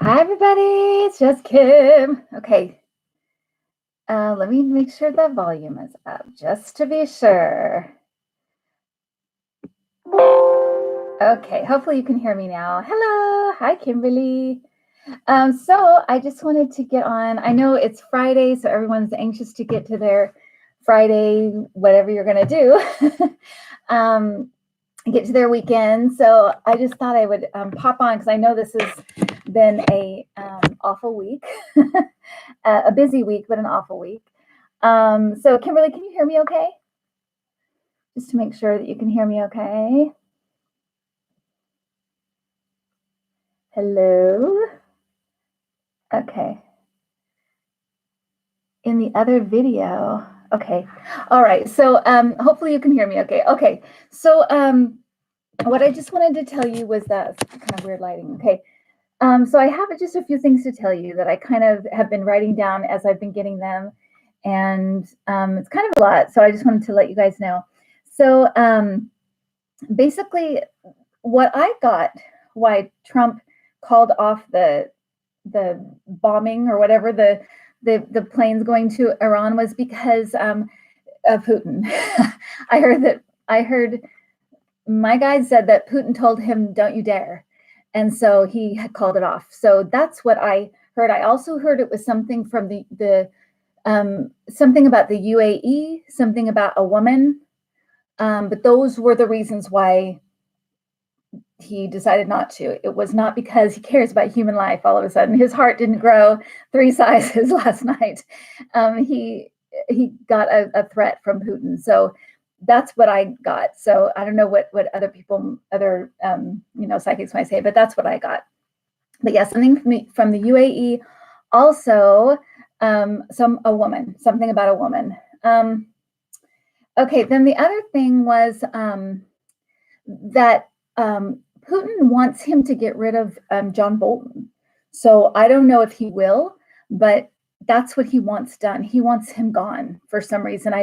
Hi, everybody. It's just Kim. Okay. Let me make sure the volume is up just to be sure. Okay. Hopefully you can hear me now. Hello. Hi, Kimberly. So I just wanted to get on. I know it's Friday, so everyone's anxious to get to their Friday, whatever you're going to do. Get to their weekend. So I just thought I would pop on because I know this has been a awful week, a busy week, but an awful week. So Kimberly, can you hear me okay? Just to make sure that you can hear me okay. Hello? Okay. In the other video. Okay. All right. So hopefully you can hear me okay. Okay. So what I just wanted to tell you was that kind of weird lighting. Okay. So I have just a few things to tell you that I kind of have been writing down as I've been getting them. And it's kind of a lot. So I just wanted to let you guys know. So basically what I got, why Trump called off the bombing or whatever, the planes going to Iran, was because of Putin. I heard my guy said that Putin told him, "Don't you dare," and so he had called it off. So that's what I heard. I also heard it was something from the something about the UAE, something about a woman, but those were the reasons why he decided not to. It was not because he cares about human life. All of a sudden, his heart didn't grow 3 sizes last night. He got a threat from Putin. So that's what I got. So I don't know what other people, other psychics might say, but that's what I got. But yeah, something from the UAE. Also, a woman. Something about a woman. Okay. Then the other thing was that Putin wants him to get rid of John Bolton. So I don't know if he will, but that's what he wants done. He wants him gone for some reason.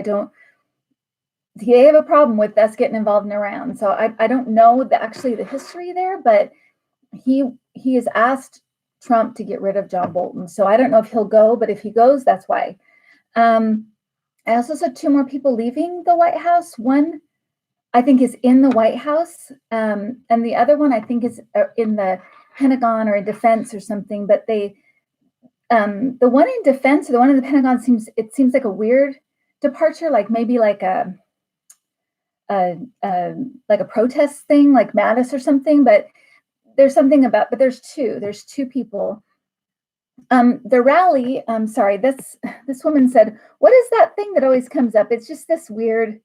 They have a problem with us getting involved in Iran. So I don't know the history there, but he has asked Trump to get rid of John Bolton. So I don't know if he'll go, but if he goes, that's why. I also saw 2 more people leaving the White House. One, I think, is in the White House, and the other one I think is in the Pentagon or in defense or something. But the one in defense or the one in the Pentagon seems like a weird departure, like maybe like a protest thing, like Mattis or something. But there's something about. But there's 2 people. The rally. Sorry, this woman said, "What is that thing that always comes up?" It's just this weird.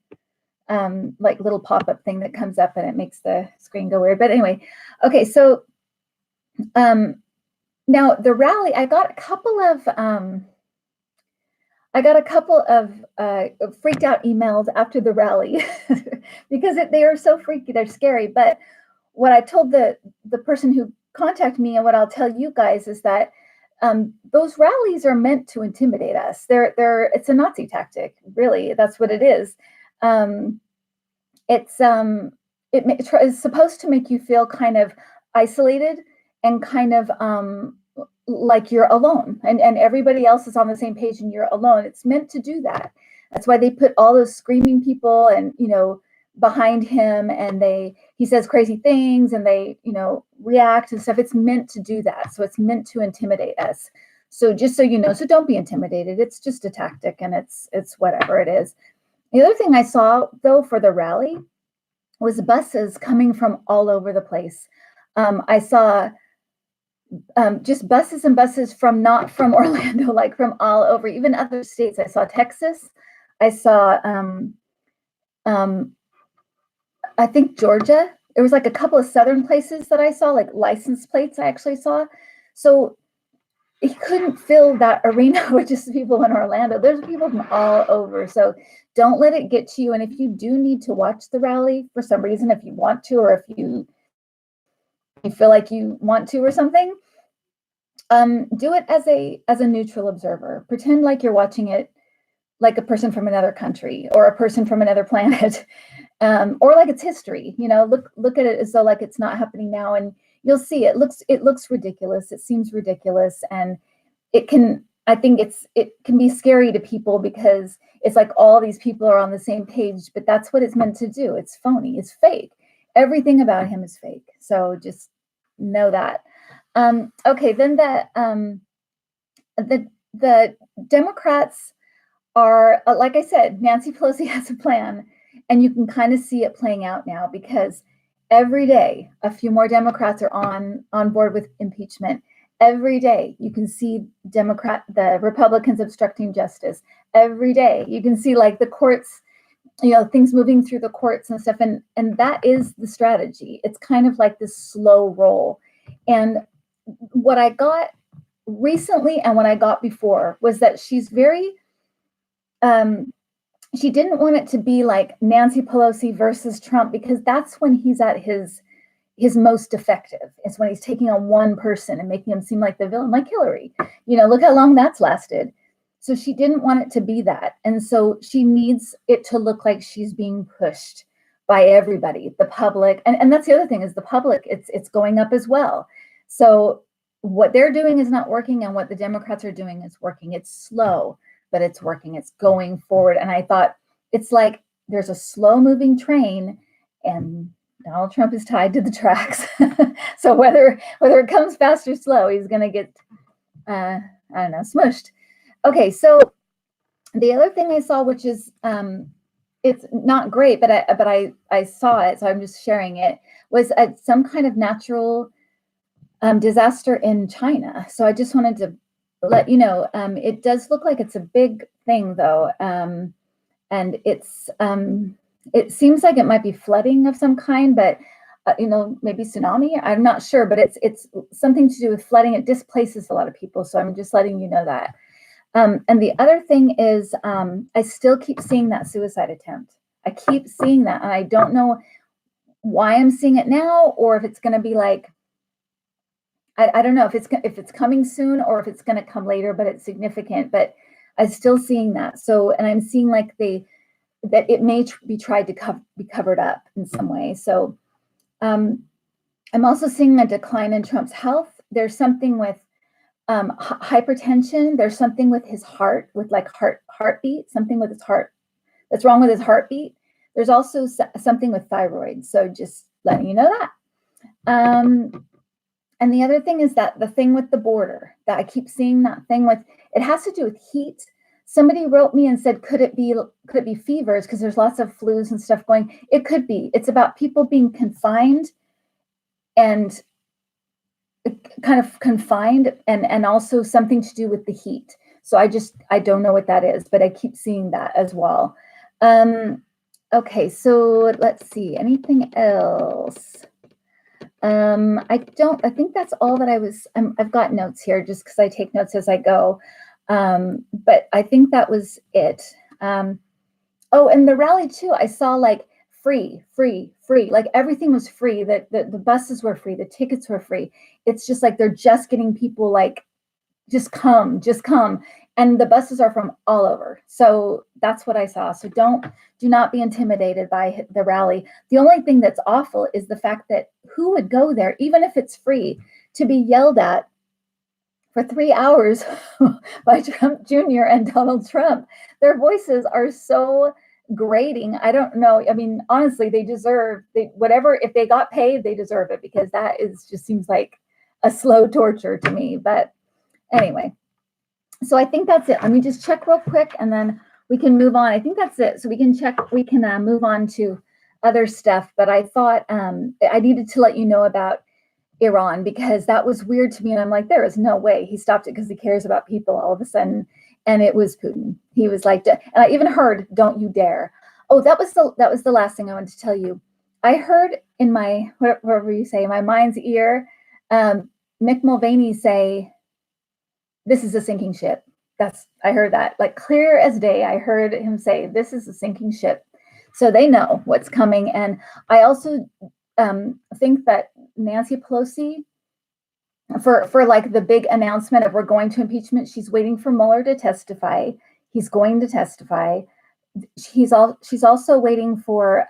Like little pop-up thing that comes up and it makes the screen go weird. But anyway, okay, so now the rally, I got a couple of freaked out emails after the rally because they are so freaky, they're scary. But what I told the person who contacted me, and what I'll tell you guys, is that those rallies are meant to intimidate us. It's a Nazi tactic, really. That's what it is. It is supposed to make you feel kind of isolated and kind of like you're alone, and everybody else is on the same page and you're alone. It's meant to do that. That's why they put all those screaming people and behind him, and he says crazy things and they react and stuff. It's meant to do that. So it's meant to intimidate us. So just so you know, so don't be intimidated. It's just a tactic, and it's whatever it is. The other thing I saw, though, for the rally was buses coming from all over the place. I saw just buses and buses not from Orlando, like from all over, even other states. I saw Texas. I saw, I think, Georgia. There was like a couple of southern places that I saw, like license plates I actually saw. So he couldn't fill that arena with just people in Orlando. There's people from all over. So don't let it get to you. And if you do need to watch the rally for some reason, if you want to, or if you feel like you want to or something, do it as a neutral observer. Pretend like you're watching it like a person from another country or a person from another planet, or like it's history. Look at it as though like it's not happening now, and you'll see it looks ridiculous. It seems ridiculous, and I think it can be scary to people because it's like all these people are on the same page, but that's what it's meant to do. It's phony. It's fake. Everything about him is fake. So just know that. Okay, then the Democrats are, like I said, Nancy Pelosi has a plan, and you can kind of see it playing out now because every day a few more Democrats are on board with impeachment. Every day you can see the Republicans obstructing justice. Every day you can see like the courts, things moving through the courts and stuff, and that is the strategy. It's kind of like this slow roll. And what I got recently and what I got before was that she's very she didn't want it to be like Nancy Pelosi versus Trump, because that's when he's at his most effective. It's when he's taking on one person and making him seem like the villain, like Hillary. Look how long that's lasted. So she didn't want it to be that. And so she needs it to look like she's being pushed by everybody, the public. And that's the other thing, is the public, it's going up as well. So what they're doing is not working, and what the Democrats are doing is working. It's slow, but it's working. It's going forward. And I thought, it's like there's a slow moving train and Donald Trump is tied to the tracks. So whether it comes fast or slow, he's going to get, I don't know, smushed. Okay, so the other thing I saw, which is, it's not great, but I saw it, so I'm just sharing it, was some kind of natural disaster in China. So I just wanted to let you know, it does look like it's a big thing, though, and it seems like it might be flooding of some kind, but maybe tsunami. I'm not sure, but it's something to do with flooding. It displaces a lot of people, so I'm just letting you know that. And the other thing is, I still keep seeing that suicide attempt. I keep seeing that, and I don't know why I'm seeing it now, or if it's going to be like, I don't know if it's coming soon or if it's going to come later, but it's significant. But I'm still seeing that. So, and I'm seeing like that it may be tried to be covered up in some way. So, I'm also seeing a decline in Trump's health. There's something with hypertension. There's something with his heart, with like heartbeat, something with his heart that's wrong with his heartbeat. There's also something with thyroid. So just letting you know that. And the other thing is that the thing with the border, that I keep seeing that thing with, it has to do with heat. Somebody wrote me and said, could it be fevers? Because there's lots of flus and stuff going. It could be. It's about people being confined and and also something to do with the heat. So I don't know what that is, but I keep seeing that as well. Okay, so let's see, anything else? I think that's all that I've got notes here just because I take notes as I go. But I think that was it. Oh, and the rally too, I saw like free, like everything was free. The buses were free, the tickets were free. It's just like they're just getting people like, just come. And the buses are from all over. So that's what I saw. So do not be intimidated by the rally. The only thing that's awful is the fact that who would go there, even if it's free, to be yelled at for 3 hours by Trump Jr. and Donald Trump. Their voices are so grating. I don't know. I mean, honestly, they deserve whatever. If they got paid, they deserve it, because that just seems like a slow torture to me. But anyway, so I think that's it. Let me just check real quick, and then we can move on. I think that's it. So we can move on to other stuff. But I thought I needed to let you know about Iran, because that was weird to me. And I'm like, there is no way he stopped it because he cares about people all of a sudden. And it was Putin. He was like, and I even heard, "Don't you dare." Oh, that was the last thing I wanted to tell you. I heard in my, whatever you say, my mind's ear, Mick Mulvaney say, "This is a sinking ship." I heard that like clear as day. I heard him say, "This is a sinking ship." So they know what's coming. And I also think that Nancy Pelosi, for like the big announcement of we're going to impeachment, she's waiting for Mueller to testify. He's going to testify. She's also waiting for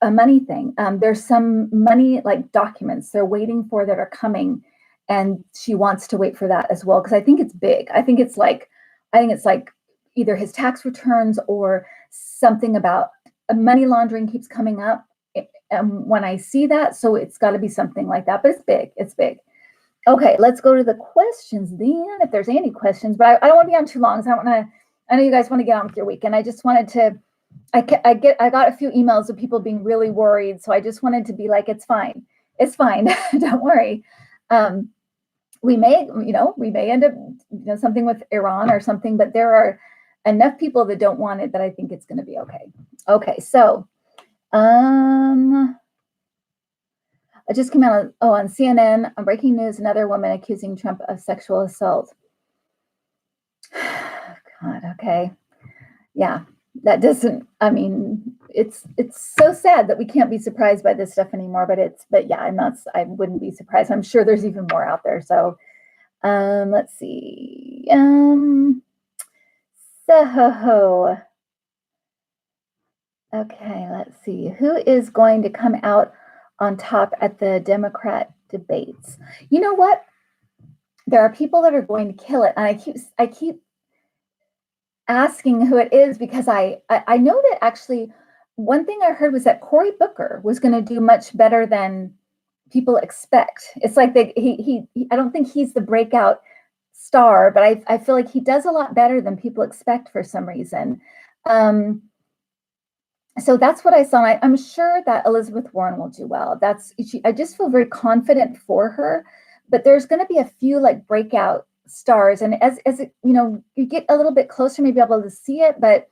a money thing. There's some money like documents they're waiting for that are coming, and she wants to wait for that as well because I think it's big. I think it's like either his tax returns or something about money laundering keeps coming up. When I see that, so it's got to be something like that. But it's big. It's big. Okay, let's go to the questions then, if there's any questions. But I don't want to be on too long. So I know you guys want to get on with your weekend. I just wanted to. I got a few emails of people being really worried, so I just wanted to be like, it's fine, don't worry. We may end up something with Iran or something, but there are enough people that don't want it that I think it's going to be okay. Okay, so I just came out on CNN on breaking news, another woman accusing Trump of sexual assault. God, okay, yeah. That doesn't, I mean, it's so sad that we can't be surprised by this stuff anymore, but yeah, I wouldn't be surprised. I'm sure there's even more out there. So, let's see. So, okay, let's see. Who is going to come out on top at the Democrat debates? You know what? There are people that are going to kill it. And I keep asking who it is because I know that actually one thing I heard was that Cory Booker was going to do much better than people expect. It's like he I don't think he's the breakout star, but I feel like he does a lot better than people expect for some reason. So that's what I saw. And I'm sure that Elizabeth Warren will do well. I just feel very confident for her, but there's going to be a few like breakout stars, and as it, you get a little bit closer, maybe able to see it, but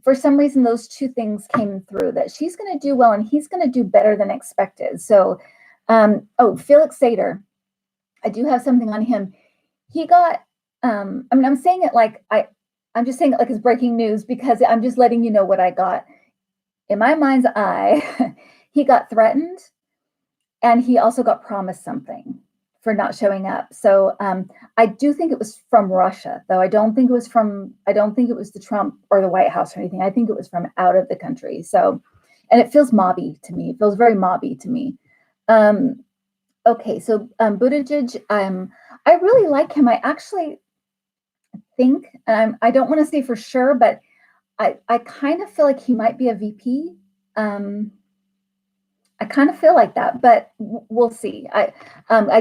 for some reason those two things came through, that she's going to do well and he's going to do better than expected. So Felix Sater, I do have something on him. He got I'm saying it like I'm just saying it like it's breaking news because I'm just letting you know what I got. In my mind's eye, he got threatened and he also got promised something for not showing up. So I do think it was from Russia, though. I don't think it was the Trump or the White House or anything. I think it was from out of the country. So, and it feels mobby to me. It feels very mobby to me. Okay, so Buttigieg, I really like him. I actually think, I don't want to say for sure, but I kind of feel like he might be a VP. I kind of feel like that, but we'll see. I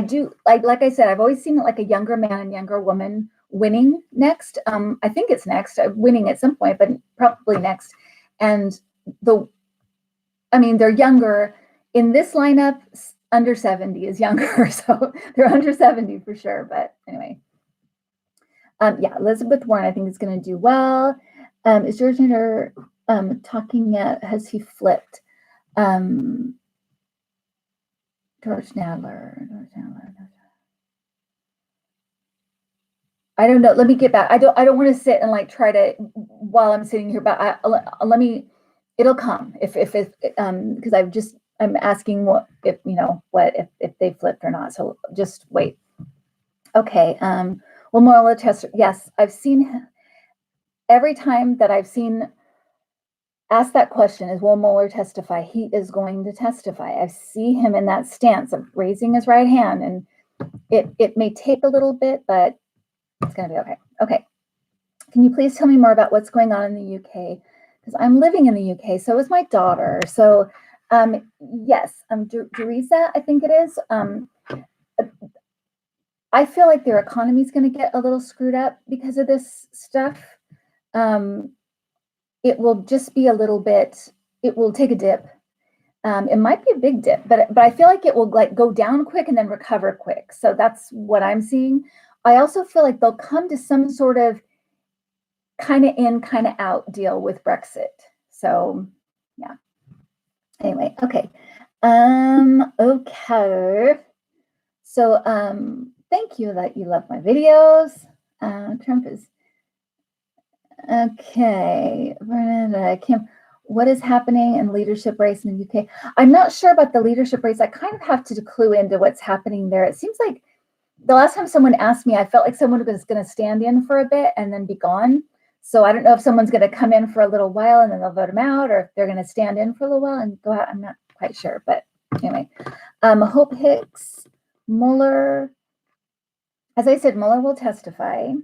do like I said, I've always seen it like a younger man and younger woman winning next. I think it's next, winning at some point, but probably next. And they're younger in this lineup. Under 70 is younger, so they're under 70 for sure. But anyway, yeah, Elizabeth Warren, I think is going to do well. Is George Nader talking yet? Has he flipped? George Nadler. I don't know. Let me get back. I don't want to sit and like try to while I'm sitting here, but let me. It'll come if because I'm asking if they flipped or not. So just wait. Okay. Well, Mueller test. Yes, I've seen every time that I've seen. Ask that question is, will Mueller testify? He is going to testify. I see him in that stance of raising his right hand, and it may take a little bit, but it's going to be okay. Okay. Can you please tell me more about what's going on in the UK? Because I'm living in the UK, so is my daughter. So, yes, Teresa, I think it is. I feel like their economy is going to get a little screwed up because of this stuff. It will just be a little bit, it will take a dip. It might be a big dip, but I feel like it will like go down quick and then recover quick. So that's what I'm seeing. I also feel like they'll come to some sort of kind of in, kind of out deal with Brexit. So yeah. Anyway, okay. Okay. So thank you that you love my videos. Trump is okay. Kim, what is happening in leadership race in the UK? I'm not sure about the leadership race. I kind of have to clue into what's happening there. It seems like the last time someone asked me, I felt like someone was going to stand in for a bit and then be gone. So I don't know if someone's going to come in for a little while and then they'll vote him out, or if they're going to stand in for a little while and go out. I'm not quite sure, but anyway. Hope Hicks, Mueller. As I said, Mueller will testify.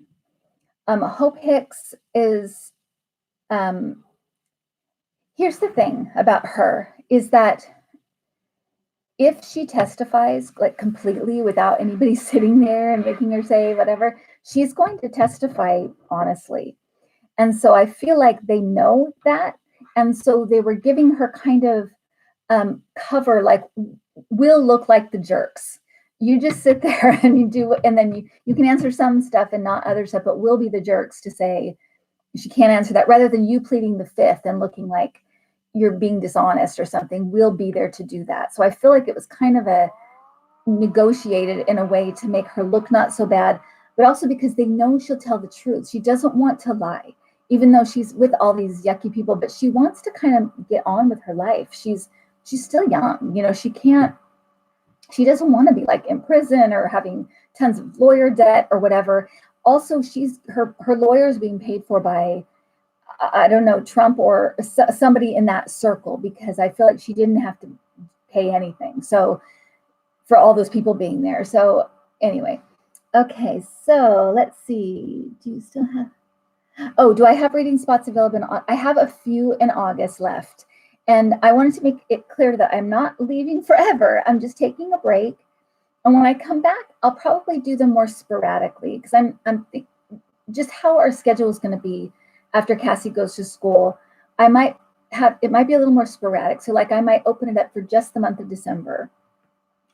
Hope Hicks is, here's the thing about her, is that if she testifies like completely without anybody sitting there and making her say whatever, she's going to testify honestly. And so I feel like they know that. And so they were giving her kind of cover, like, we'll look like the jerks. You just sit there and you do, and then you can answer some stuff and not other stuff, but we'll be the jerks to say she can't answer that, rather than you pleading the fifth and looking like you're being dishonest or something. We'll be there to do that. So I feel like it was kind of a negotiated in a way to make her look not so bad, but also because they know she'll tell the truth. She doesn't want to lie, even though she's with all these yucky people, but she wants to kind of get on with her life. She's still young, you know, she doesn't want to be like in prison or having tons of lawyer debt or whatever. Also, her lawyer is being paid for by, I don't know, Trump or somebody in that circle, because I feel like she didn't have to pay anything. So for all those people being there. So anyway, okay, so let's see. Do you still have, do I have reading spots available? I have a few in August left. And I wanted to make it clear that I'm not leaving forever. I'm just taking a break. And when I come back, I'll probably do them more sporadically, because I'm just how our schedule is going to be after Cassie goes to school. It might be a little more sporadic. So like I might open it up for just the month of December,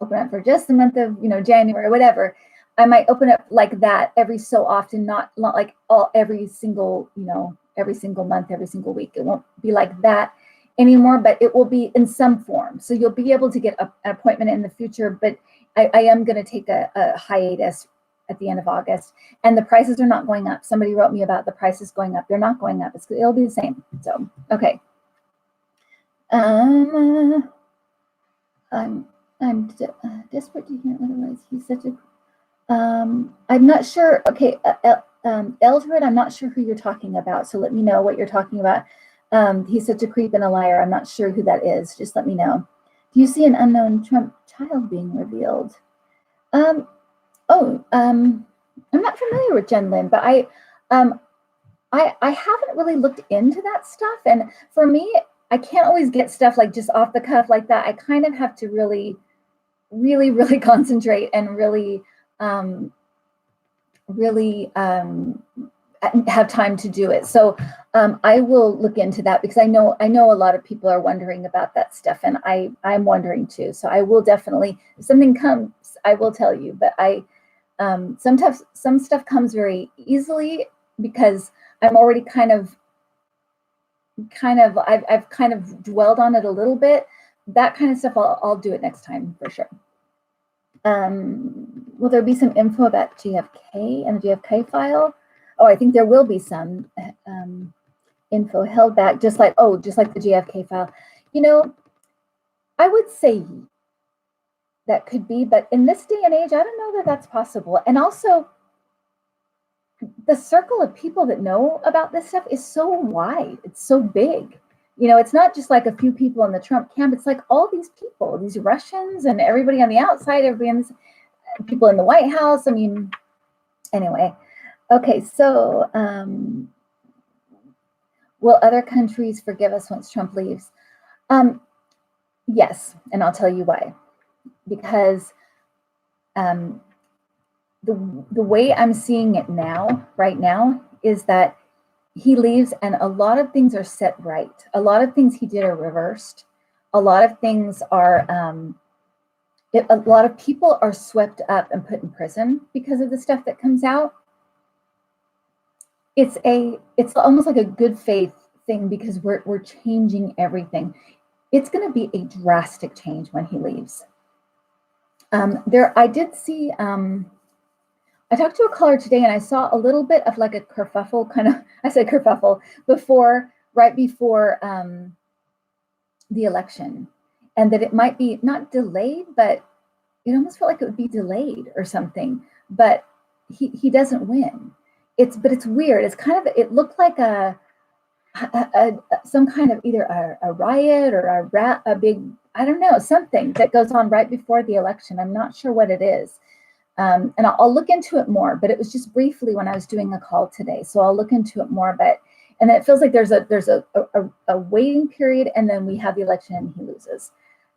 open up for just the month of, January, whatever. I might open up like that every so often, not like every single month, every single week. It won't be like that anymore, but it will be in some form. So you'll be able to get an appointment in the future, but I am going to take a hiatus at the end of August, and the prices are not going up. Somebody wrote me about the prices going up. They're not going up. It'll be the same. So, okay. I'm desperate to hear otherwise. He's such a, I'm not sure. Okay. Eldred, I'm not sure who you're talking about. So let me know what you're talking about. He's such a creep and a liar. I'm not sure who that is. Just let me know. Do you see an unknown Trump child being revealed? I'm not familiar with Jen Lin, but I haven't really looked into that stuff. And for me, I can't always get stuff like just off the cuff like that. I kind of have to really, really, really concentrate and really have time to do it. So I will look into that, because I know a lot of people are wondering about that stuff, and I'm wondering too. So I will definitely, if something comes, I will tell you. But sometimes some stuff comes very easily because I'm already I've kind of dwelled on it a little bit. That kind of stuff, I'll do it next time for sure. Will there be some info about GFK and the GFK file? Oh, I think there will be some info held back, just like the GFK file. I would say that could be, but in this day and age, I don't know that that's possible. And also, the circle of people that know about this stuff is so wide. It's so big. It's not just like a few people in the Trump camp. It's like all these people, these Russians and everybody on the outside, people in the White House. I mean, anyway. Okay, so will other countries forgive us once Trump leaves? Yes, and I'll tell you why. Because the way I'm seeing it right now, is that he leaves and a lot of things are set right. A lot of things he did are reversed. A lot of things are, a lot of people are swept up and put in prison because of the stuff that comes out. It's almost like a good faith thing, because we're changing everything. It's going to be a drastic change when he leaves. I did see, I talked to a caller today and I saw a little bit of like a kerfuffle kind of, I said kerfuffle right before the election, and that it might be not delayed, but it almost felt like it would be delayed or something, but he doesn't win. but it's weird. It's kind of, it looked like some kind of either a riot or a big, I don't know, something that goes on right before the election. I'm not sure what it is. And I'll look into it more, but it was just briefly when I was doing a call today. So I'll look into it more, and then it feels like there's a waiting period, and then we have the election and he loses.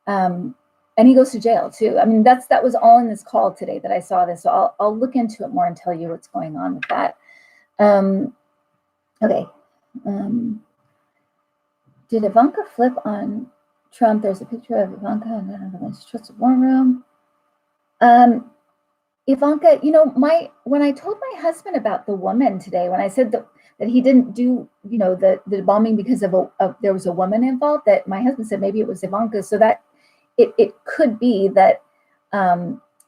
And he goes to jail too. I mean, that was all in this call today that I saw this. So I'll look into it more and tell you what's going on with that. Okay. Did Ivanka flip on Trump? There's a picture of Ivanka and the trusted war room. Ivanka, when I told my husband about the woman today, when I said that he didn't do, the bombing because of there was a woman involved, that my husband said maybe it was Ivanka. So that it could be that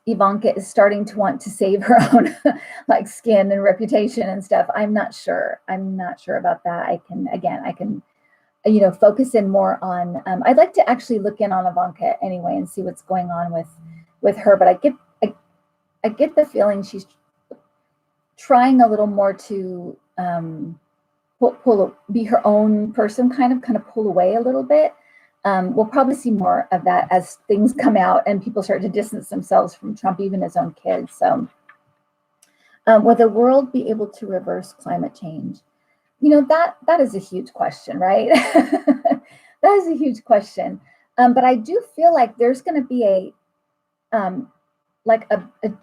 Ivanka is starting to want to save her own like skin and reputation and stuff. I'm not sure about that. I can focus in more on, I'd like to actually look in on Ivanka anyway and see what's going on with her. But I get the feeling she's trying a little more to be her own person, kind of pull away a little bit. We'll probably see more of that as things come out and people start to distance themselves from Trump, even his own kids. So will the world be able to reverse climate change? That is a huge question, right? That is a huge question. But I do feel like there's going to be a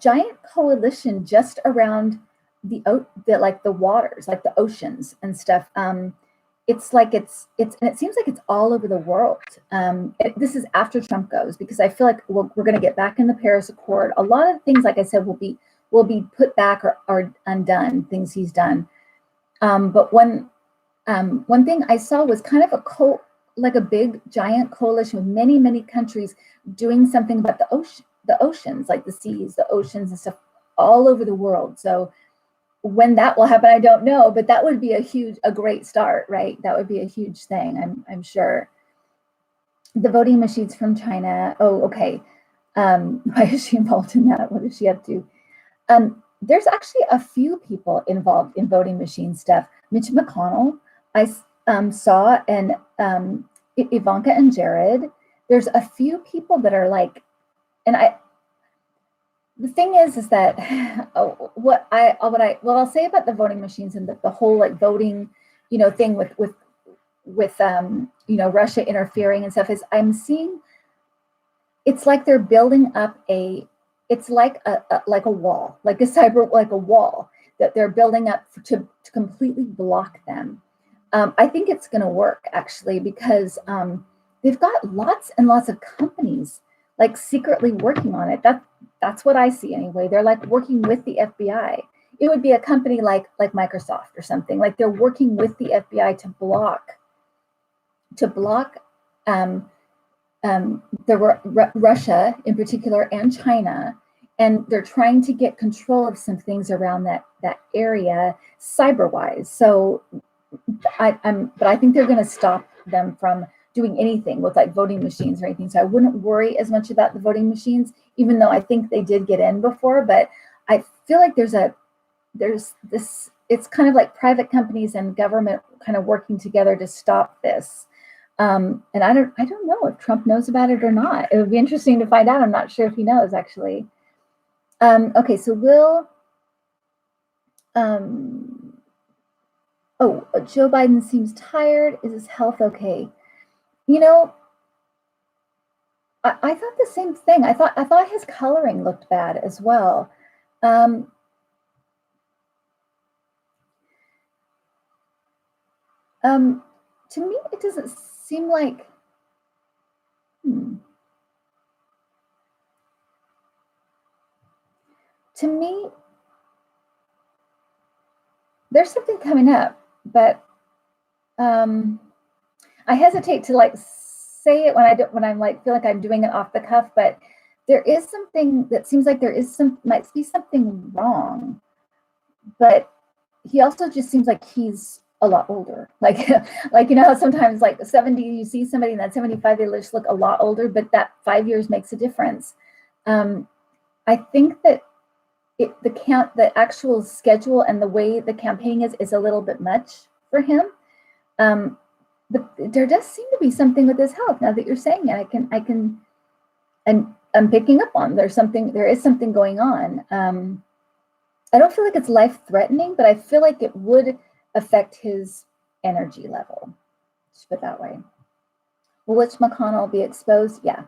giant coalition just around the waters, like the oceans and stuff. It's and it seems like it's all over the world. This is after Trump goes, because I feel like we're going to get back in the Paris Accord. A lot of things, like I said, will be put back or undone, things he's done. But one thing I saw was kind of a big giant coalition with many, many countries doing something about the oceans, like the seas, the oceans and stuff all over the world. So when that will happen, I don't know, but that would be a great start, right? That would be a huge thing, I'm sure. The voting machines from China. Oh, okay. Why is she involved in that? What does she have to? There's actually a few people involved in voting machine stuff. Mitch McConnell, I saw, and Ivanka and Jared. There's a few people that are like, and the thing is that what I'll say about the voting machines and the whole like voting, thing with Russia interfering and stuff, is I'm seeing it's like they're building up it's like a wall, like a wall that they're building up to completely block them. I think it's going to work actually, because they've got lots and lots of companies like secretly working on it. That's what I see anyway. They're like working with the FBI. It would be a company like Microsoft or something. Like they're working with the FBI to block Russia in particular and China, and they're trying to get control of some things around that area cyber-wise. So but I think they're going to stop them from doing anything with like voting machines or anything. So I wouldn't worry as much about the voting machines, even though I think they did get in before. But I feel like there's this, it's kind of like private companies and government kind of working together to stop this. And I don't know if Trump knows about it or not. It would be interesting to find out. I'm not sure if he knows actually. Okay, so Joe Biden seems tired. Is his health okay? I thought the same thing. I thought his coloring looked bad as well. To me, it doesn't seem like. To me, there's something coming up, but I hesitate to like say it when I'm like feel like I'm doing it off the cuff. But there is something that seems like might be something wrong. But he also just seems like he's a lot older. Like how sometimes like 70, you see somebody and that 75, they just look a lot older, but that 5 years makes a difference. I think that the actual schedule and the way the campaign is a little bit much for him. But there does seem to be something with his health now that you're saying it. I'm picking up on there is something going on. I don't feel like it's life threatening, but I feel like it would affect his energy level. Just put it that way. Will Mitch McConnell be exposed? Yeah.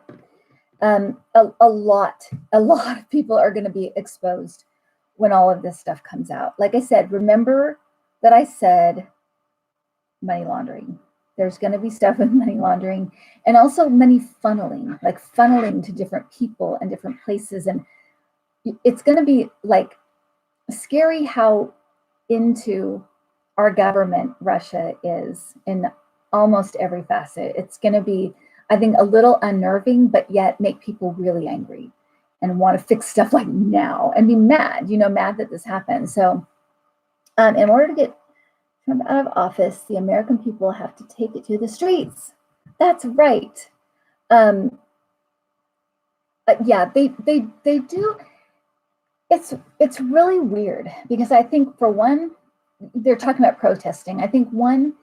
A lot of people are going to be exposed when all of this stuff comes out. Like I said, remember that I said money laundering. There's going to be stuff with money laundering and also money funneling, like funneling to different people and different places. And it's going to be like scary how into our government Russia is in almost every facet. It's going to be, I think, a little unnerving, but yet make people really angry and want to fix stuff like now and be mad, mad that this happened. So in order to get Trump out of office, the American people have to take it to the streets. That's right. Yeah, they do. It's really weird because I think, for one, they're talking about protesting. I think one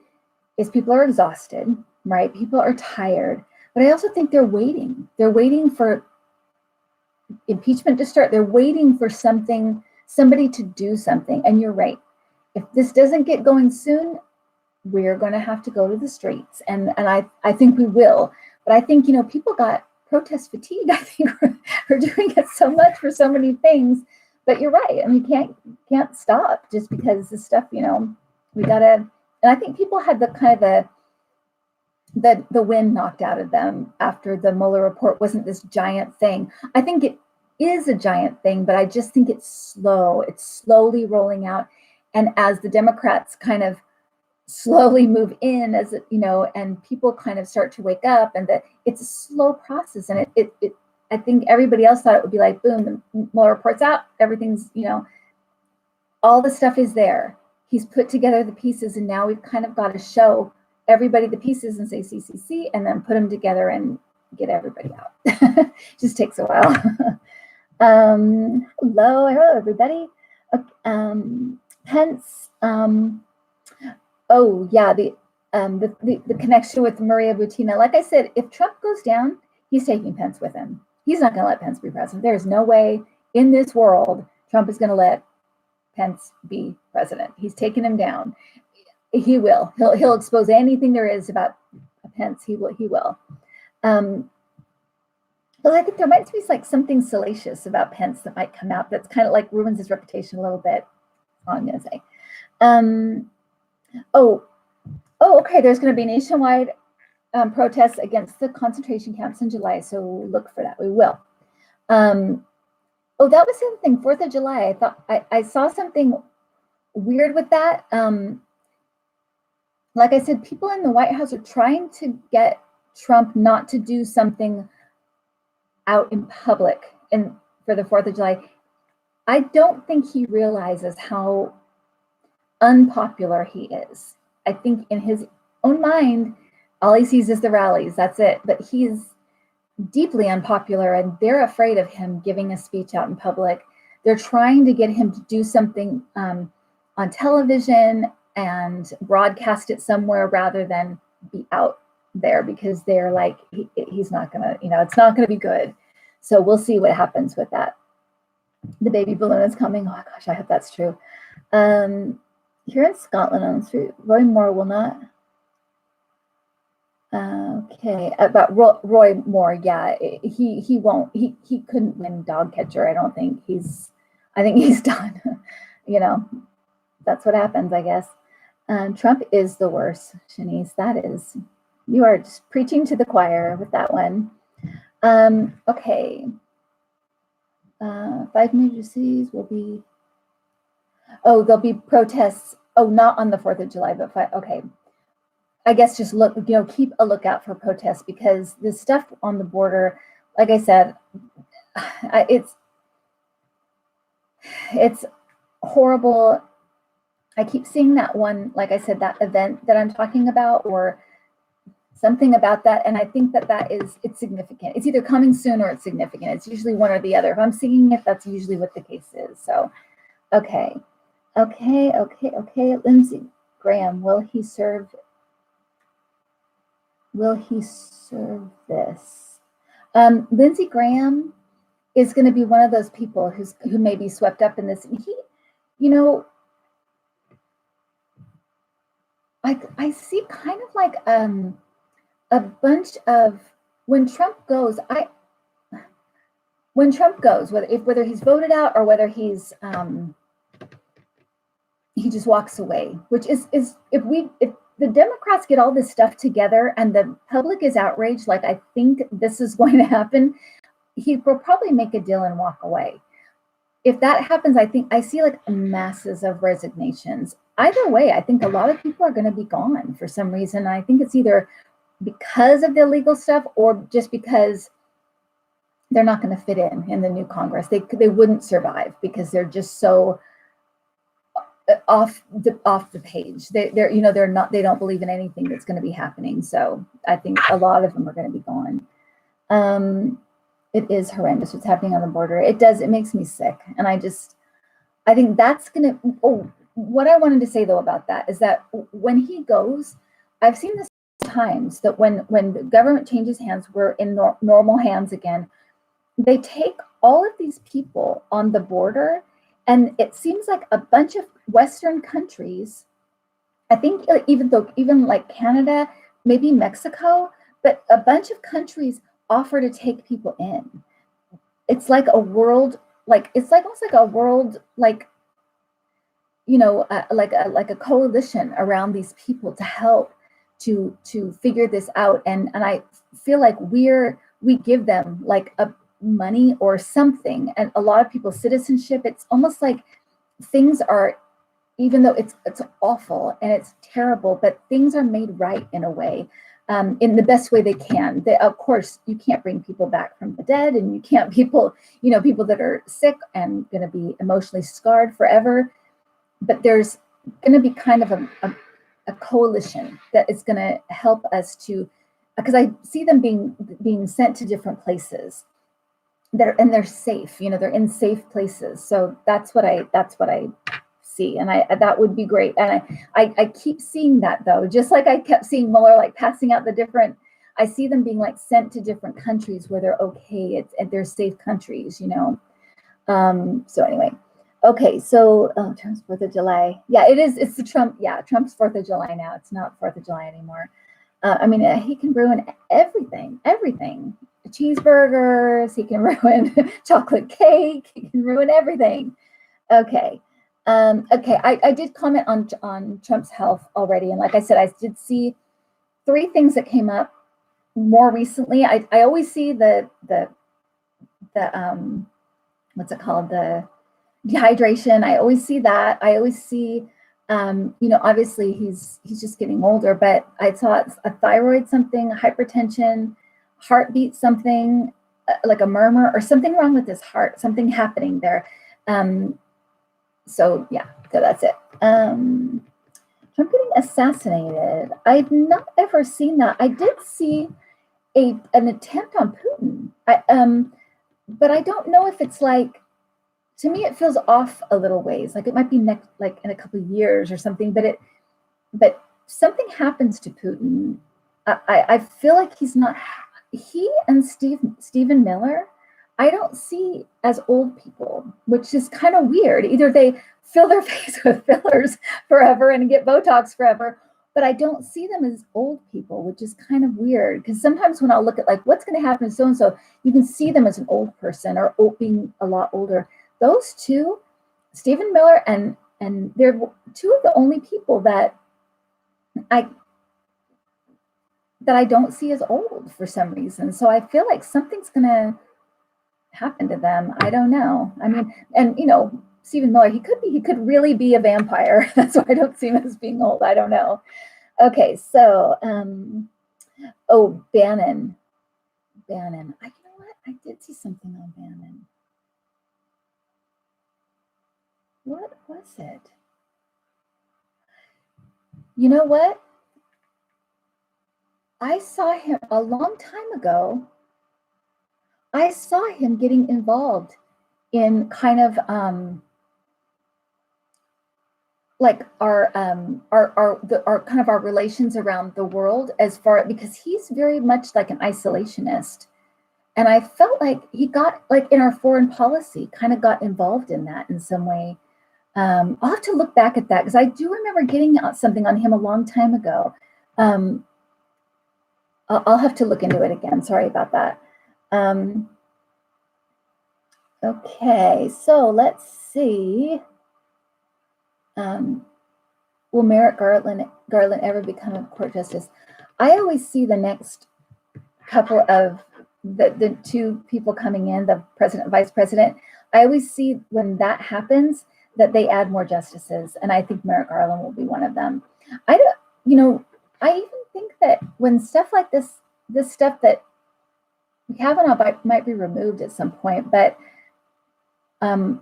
is people are exhausted, right? People are tired, but I also think they're waiting. They're waiting for impeachment to start. They're waiting for somebody to do something. And you're right. If this doesn't get going soon, we're going to have to go to the streets. And I think we will. But I think, people got protest fatigue. I think we're doing it so much for so many things. But you're right. I mean, can't stop just because this stuff, we gotta. And I think people had the kind of the wind knocked out of them after the Mueller report wasn't this giant thing. I think it is a giant thing, but I just think it's slow. It's slowly rolling out. And as the Democrats kind of slowly move in, and people kind of start to wake up, and that it's a slow process. And it I think everybody else thought it would be like, boom, the Mueller report's out, everything's, all the stuff is there. He's put together the pieces, and now we've kind of got to show everybody the pieces and say CCC, and then put them together and get everybody out. Just takes a while. Hello, everybody. Pence. Oh yeah, the connection with Maria Butina. Like I said, if Trump goes down, he's taking Pence with him. He's not going to let Pence be president. There's no way in this world Trump is going to let Pence be president. He's taking him down. He will. He'll expose anything there is about Pence. He will. But I think there might be like something salacious about Pence that might come out that's kind of like ruins his reputation a little bit. I'm going to say. Okay. There's going to be nationwide protests against the concentration camps in July, so look for that. We will. That was the other thing. 4th of July. I thought I saw something weird with that. Like I said, people in the White House are trying to get Trump not to do something out in public for the 4th of July. I don't think he realizes how unpopular he is. I think in his own mind, all he sees is the rallies. That's it. But he's deeply unpopular, and they're afraid of him giving a speech out in public. They're trying to get him to do something on television and broadcast it somewhere rather than be out there, because they're like, he's not gonna, it's not gonna be good. So we'll see what happens with that. The baby balloon is coming. Oh gosh, I hope that's true. Here in Scotland on the street, Roy Moore will not. Okay, about Roy Moore, yeah, he won't. He couldn't win dog catcher. I don't think I think he's done. That's what happens, I guess. Trump is the worst, Shanice. That is, you are just preaching to the choir with that one. Okay. 5 major cities will be. Oh, there'll be protests. Oh, not on the 4th of July, but okay. I guess just look, keep a lookout for protests, because the stuff on the border, like I said, it's horrible. I keep seeing that one, like I said, that event that I'm talking about, or something about that. And I think it's significant. It's either coming soon or it's significant. It's usually one or the other. If I'm seeing it, that's usually what the case is. So, okay. Lindsey Graham, will he serve this? Lindsey Graham is going to be one of those people who may be swept up in this. He, I see kind of like a bunch of when Trump goes, whether he's voted out or whether he just walks away, which is if the Democrats get all this stuff together and the public is outraged, like I think this is going to happen, he will probably make a deal and walk away. If that happens, I see like masses of resignations. Either way, I think a lot of people are going to be gone for some reason. I think it's either because of the illegal stuff or just because they're not going to fit in the new Congress. They wouldn't survive because they're just so off the page. They don't believe in anything that's going to be happening. So I think a lot of them are going to be gone. It is horrendous what's happening on the border. It makes me sick. And I think that's going to, what I wanted to say though about that is that when he goes, I've seen this times that when the government changes hands, we're in normal hands again. They take all of these people on the border, and it seems like a bunch of Western countries, I think even like Canada, maybe Mexico, but a bunch of countries offer to take people in. It's like a world, it's like almost like a world, like a coalition around these people to help to figure this out. And I feel like we give them like a money or something, and a lot of people citizenship. It's almost like things are, even though it's awful and it's terrible, but things are made right in a way, in the best way they can. Of course, you can't bring people back from the dead, and you can't people that are sick and going to be emotionally scarred forever. But there's going to be kind of a coalition that is going to help us to, because I see them being sent to different places. They're safe, they're in safe places. So that's what I see, and that would be great. And I keep seeing that though, just like I kept seeing Mueller like passing out the different. I see them being like sent to different countries where they're okay. They're safe countries, So anyway, okay. So Trump's 4th of July. Yeah, it is. It's the Trump. Yeah, Trump's 4th of July now. It's not 4th of July anymore. He can ruin everything. Cheeseburgers, he can ruin chocolate cake, he can ruin everything. Okay. I did comment on Trump's health already, and like I said, I did see 3 things that came up more recently. I always see the what's it called, the dehydration. I always see that. I always see obviously he's just getting older, but I saw a thyroid something, hypertension, heartbeat something, like a murmur or something wrong with his heart, something happening there. So that's it. Trump getting assassinated. I've not ever seen that. I did see an attempt on Putin. But I don't know if it's like, to me, it feels off a little ways. Like it might be next, like in a couple of years or something, but something happens to Putin. I feel like he and Stephen Miller, I don't see as old people, which is kind of weird. Either they fill their face with fillers forever and get Botox forever, but I don't see them as old people, which is kind of weird. Because sometimes when I'll look at like what's going to happen to so-and-so, you can see them as an old person or being a lot older. Those two, Stephen Miller and they're 2 of the only people that I don't see as old for some reason. So I feel like something's going to happen to them. I don't know. I mean, and Stephen Miller, he could really be a vampire. That's why I don't see him as being old. I don't know. Okay, so Bannon. You know what? I did see something on Bannon. What was it? You know what? I saw him a long time ago. I saw him getting involved in kind of like our kind of our relations around the world, as far, because he's very much like an isolationist. And I felt like he got, like, in our foreign policy, kind of got involved in that in some way. I'll have to look back at that, because I do remember getting something on him a long time ago. I'll have to look into it again. Sorry about that. Okay, so let's see. Will Merrick Garland ever become a court justice? I always see the next couple of the two people coming in, the president, vice president, I always see when that happens that they add more justices, and I think Merrick Garland will be one of them. I even think that when stuff like this stuff that Kavanaugh might be removed at some point, but I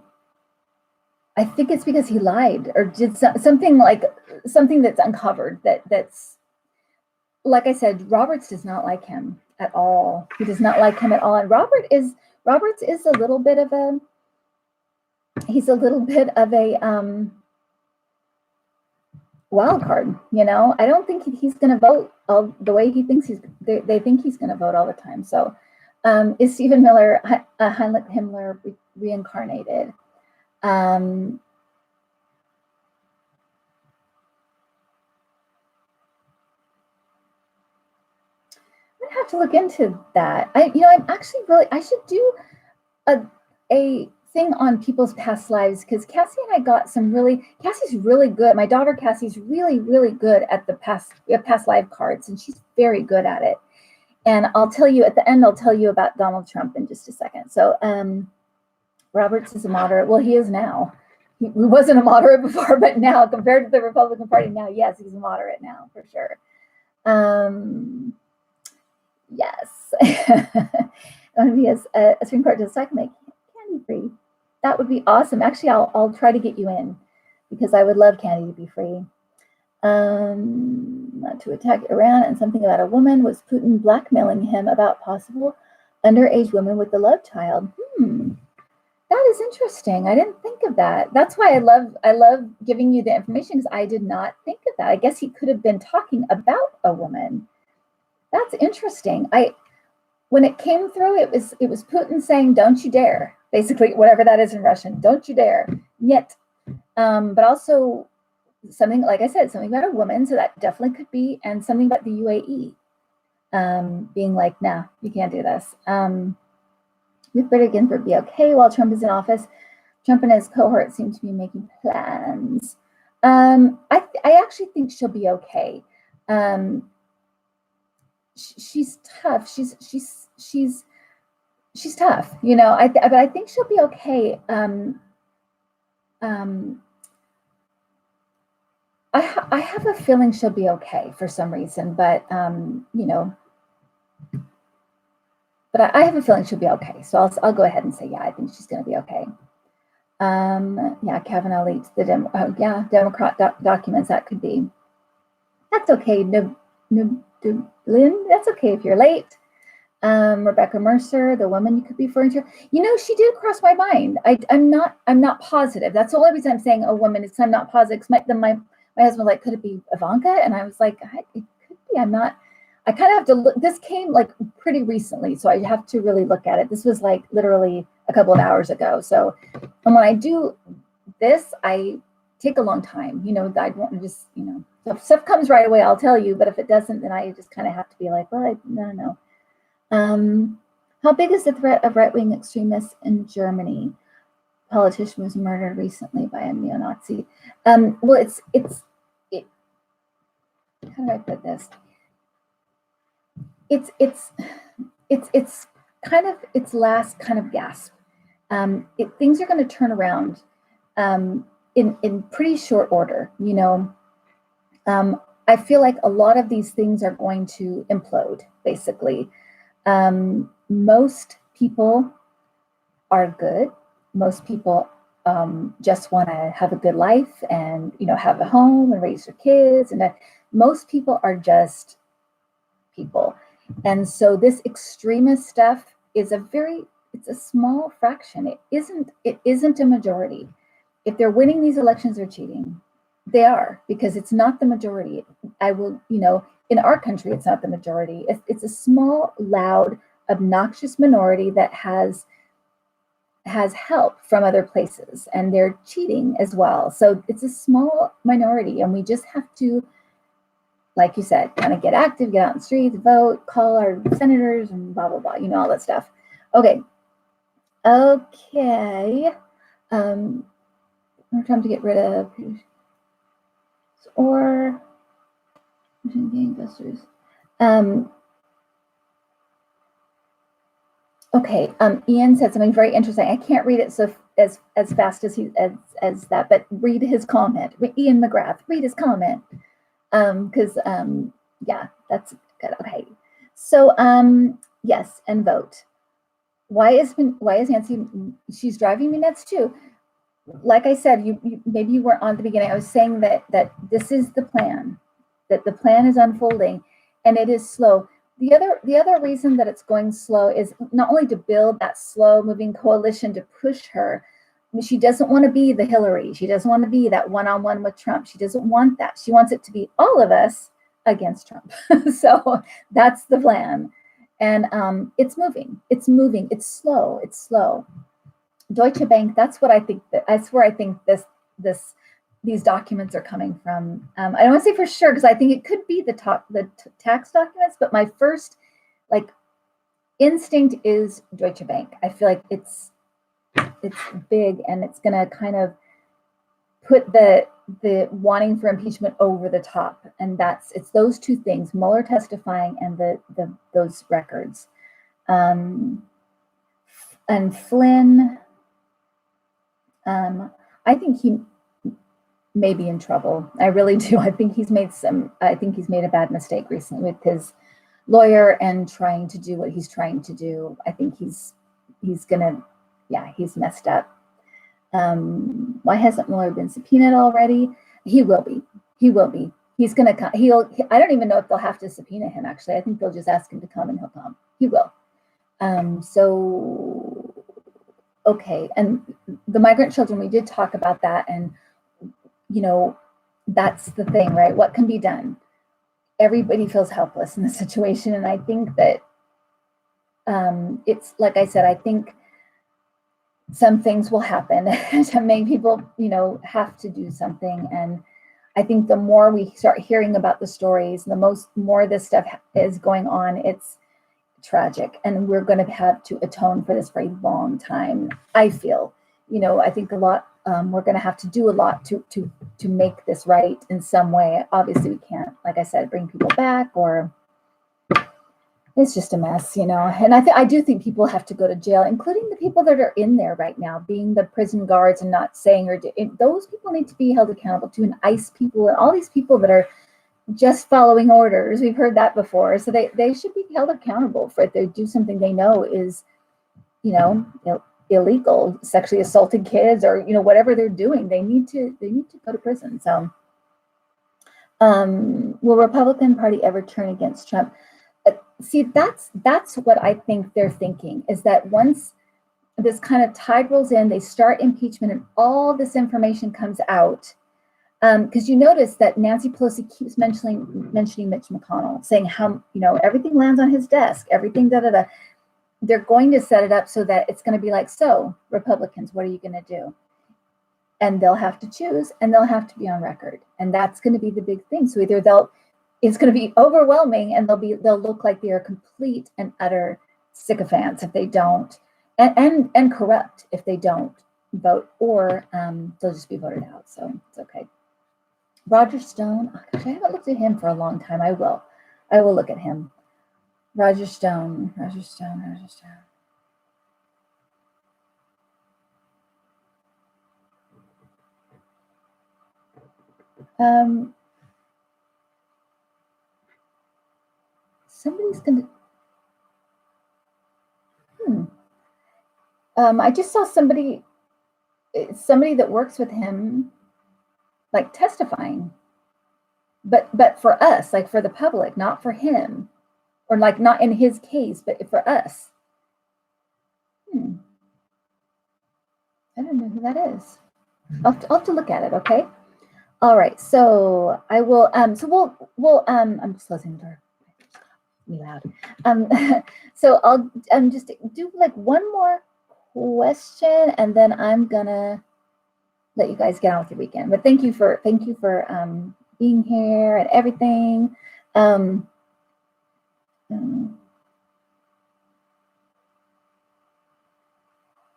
think it's because he lied or did something that's uncovered. That's, like I said, Roberts does not like him at all. He does not like him at all. And Roberts is a little bit of a wild card. I don't think he's going to vote the way he thinks they think he's going to vote all the time. So is Stephen Miller Heinrich Himmler reincarnated? I'd have to look into that. I should do a thing on people's past lives, because Cassie and I got Cassie's really good. My daughter Cassie's really, really good at the past life cards, and she's very good at it. And I'll tell you at the end, I'll tell you about Donald Trump in just a second. So Roberts is a moderate. Well, he is now. He wasn't a moderate before, but now, compared to the Republican Party now, yes, he's a moderate now, for sure. Yes. I want to be a Supreme Court justice so I can make candy free. That would be awesome. Actually, I'll try to get you in, because I would love candy to be free. Not to attack Iran, and something about a woman. Was Putin blackmailing him about possible underage women with the love child? That is interesting. I didn't think of that. That's why I love giving you the information, because I did not think of that. I guess he could have been talking about a woman. That's interesting. When it came through, it was Putin saying, "Don't you dare," basically, whatever that is in Russian. Don't you dare. Yet, but also something, like I said, something about a woman. So that definitely could be, and something about the UAE being like, "Nah, you can't do this." Ruth Bader Ginsburg be okay while Trump is in office? Trump and his cohort seem to be making plans. I actually think she'll be okay. She's tough. She's tough, but I think she'll be okay. I have a feeling she'll be okay for some reason, but but I have a feeling she'll be okay. So I'll go ahead and say, yeah, I think she's going to be okay. Yeah, Kavanaugh leaked the Democrat documents. That could be. That's okay. No, Lynn, that's okay if you're late. Rebecca Mercer, the woman you could be referring to. She did cross my mind. I'm not positive. That's the only reason I'm saying a woman, is I'm not positive. My husband was like, could it be Ivanka? And I was like, it could be. I'm not. I kind of have to look. This came like pretty recently, so I have to really look at it. This was like literally a couple of hours ago. So, and when I do this, I take a long time. I want to just, so if stuff comes right away, I'll tell you. But if it doesn't, then I just kind of have to be like, well, no. How big is the threat of right-wing extremists in Germany? A politician was murdered recently by a neo-Nazi. Well, it's how do I put this? It's kind of its last kind of gasp. Things are going to turn around in pretty short order. I feel like a lot of these things are going to implode, basically. Most people are good. Most people just want to have a good life and, have a home and raise their kids. And most people are just people. And so this extremist stuff is it's a small fraction. It isn't a majority. If they're winning these elections, they're cheating. They are, because it's not the majority. In our country, it's not the majority. It's a small, loud, obnoxious minority that has help from other places, and they're cheating as well. So it's a small minority, and we just have to, like you said, kind of get active, get out in the streets, vote, call our senators, and blah, blah, blah, all that stuff. Okay. We're trying to get rid of or investors. Okay. Ian said something very interesting. I can't read it as fast as that, but read his comment. Ian McGrath, read his comment. Because yeah, that's good. Okay. So yes, and vote. Why is Nancy? She's driving me nuts too. Like I said, you maybe you weren't on the beginning. I was saying that this is the plan, that the plan is unfolding, and it is slow. The other reason that it's going slow is not only to build that slow moving coalition to push her. She doesn't want to be the Hillary. She doesn't want to be that one-on-one with Trump. She doesn't want that. She wants it to be all of us against Trump. So that's the plan. And it's moving. It's moving. It's slow. It's slow. Deutsche Bank, that's where I think these documents are coming from. I don't want to say for sure, because I think it could be the tax documents, but my first instinct is Deutsche Bank. I feel like it's big, and it's going to kind of put the wanting for impeachment over the top, and it's those two things: Mueller testifying and those records. And Flynn, I think he may be in trouble. I really do. I think he's made a bad mistake recently with his lawyer and trying to do what he's trying to do. I think he's messed up. Why hasn't Mueller been subpoenaed already? He will be. He's going to come. I don't even know if they'll have to subpoena him, actually. I think they'll just ask him to come, and he'll come. He will. Okay. And the migrant children, we did talk about that. And, that's the thing, right? What can be done? Everybody feels helpless in the situation. And I think that it's, like I said, I think some things will happen to make people, have to do something. And I think the more we start hearing about the stories, the more this stuff is going on, it's tragic. And we're going to have to atone for this for a long time. I feel, I think a lot, we're going to have to do a lot to make this right in some way. Obviously we can't, like I said, bring people back, or it's just a mess, And I do think people have to go to jail, including the people that are in there right now, being the prison guards and not saying those people need to be held accountable too, and ICE people and all these people that are just following orders. We've heard that before. So they should be held accountable for if they do something they know is, illegal, sexually assaulted kids, or, whatever they're doing. They need to go to prison. So will Republican Party ever turn against Trump? See, that's what I think they're thinking, is that once this kind of tide rolls in, they start impeachment and all this information comes out. Because you notice that Nancy Pelosi keeps mentioning Mitch McConnell, saying how, everything lands on his desk, everything, da-da-da. They're going to set it up so that it's going to be like, so Republicans, what are you going to do? And they'll have to choose, and they'll have to be on record. And that's going to be the big thing. So either it's going to be overwhelming, and they'll look like they are complete and utter sycophants if they don't, and corrupt if they don't vote, or they'll just be voted out. So it's okay. Roger Stone. Oh, gosh, I haven't looked at him for a long time. I will look at him. Roger Stone. Somebody's gonna. I just saw somebody that works with him, like, testifying, but for us, like, for the public, not for him. or like not in his case, but for us. I don't know who that is. I'll have to look at it. Okay. All right. So I will. So we'll. I'm just closing the door. Me loud. So I'll just do like one more question, and then I'm gonna let you guys get on with your weekend. But thank you for being here and everything.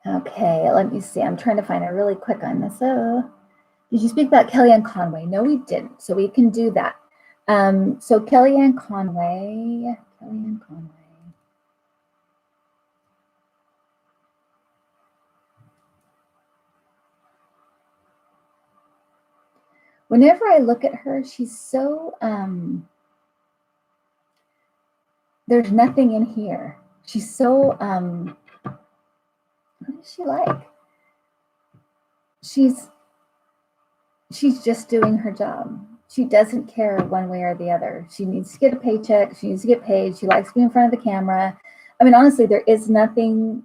Okay, let me see. I'm trying to find it really quick on this. Did you speak about Kellyanne Conway? No, we didn't. So we can do that. So Kellyanne Conway. Whenever I look at her, she's so, there's nothing in here. She's so, what is she like? She's just doing her job. She doesn't care one way or the other. She needs to get a paycheck. She needs to get paid. She likes to be in front of the camera. I mean, honestly, there's nothing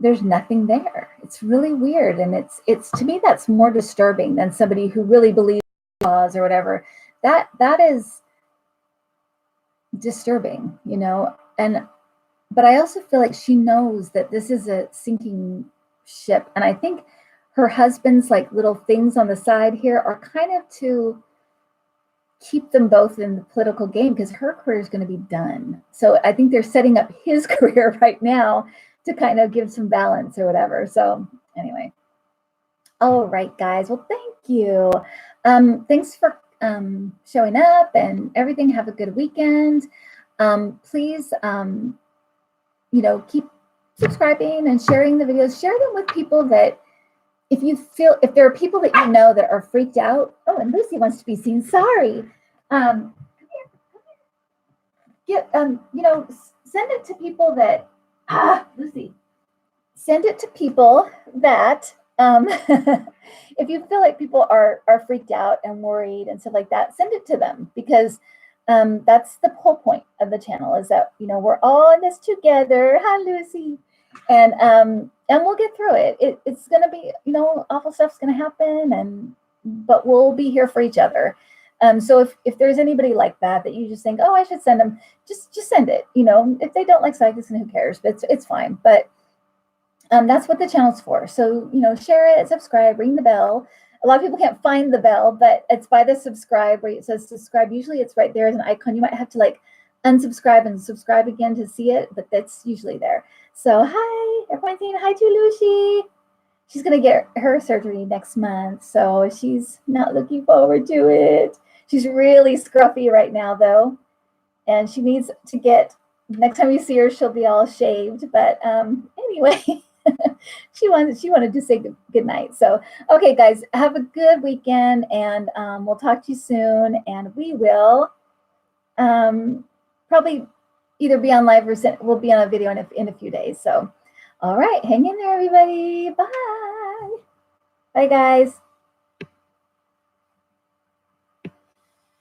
there. It's really weird. And it's to me, that's more disturbing than somebody who really believes in laws or whatever. That is disturbing, you know? But I also feel like she knows that this is a sinking ship. And I think her husband's like little things on the side here are kind of to keep them both in the political game, because her career is going to be done. So I think they're setting up his career right now to kind of give some balance or whatever. So anyway. All right, guys. Well, thank you. Thanks for showing up and everything. Have a good weekend. Please, keep subscribing and sharing the videos. Share them with people that, if there are people that you know that are freaked out. Oh, and Lucy wants to be seen. Sorry. Come here. Send it to people that, Lucy, send it to people that, if you feel like people are freaked out and worried and stuff like that, send it to them, because that's the whole point of the channel, is that, we're all in this together. Hi, Lucy. And we'll get through it. It's going to be, awful stuff's going to happen, but we'll be here for each other. So if there's anybody like that you just think, oh, I should send them, just send it. If they don't like psychics, who cares? But it's fine. But that's what the channel's for. So, share it, subscribe, ring the bell. A lot of people can't find the bell, but it's by the subscribe where it says subscribe. Usually it's right there as an icon. You might have to unsubscribe and subscribe again to see it, but that's usually there. So hi, everyone's saying hi to Lucy. She's going to get her surgery next month, so she's not looking forward to it. She's really scruffy right now, though, and she needs to get, next time you see her, she'll be all shaved. But anyway, she wanted to say good night. So, okay, guys, have a good weekend, and we'll talk to you soon, and we will probably either be on live or we'll be on a video in a few days. So, all right, hang in there, everybody. Bye. Bye, guys.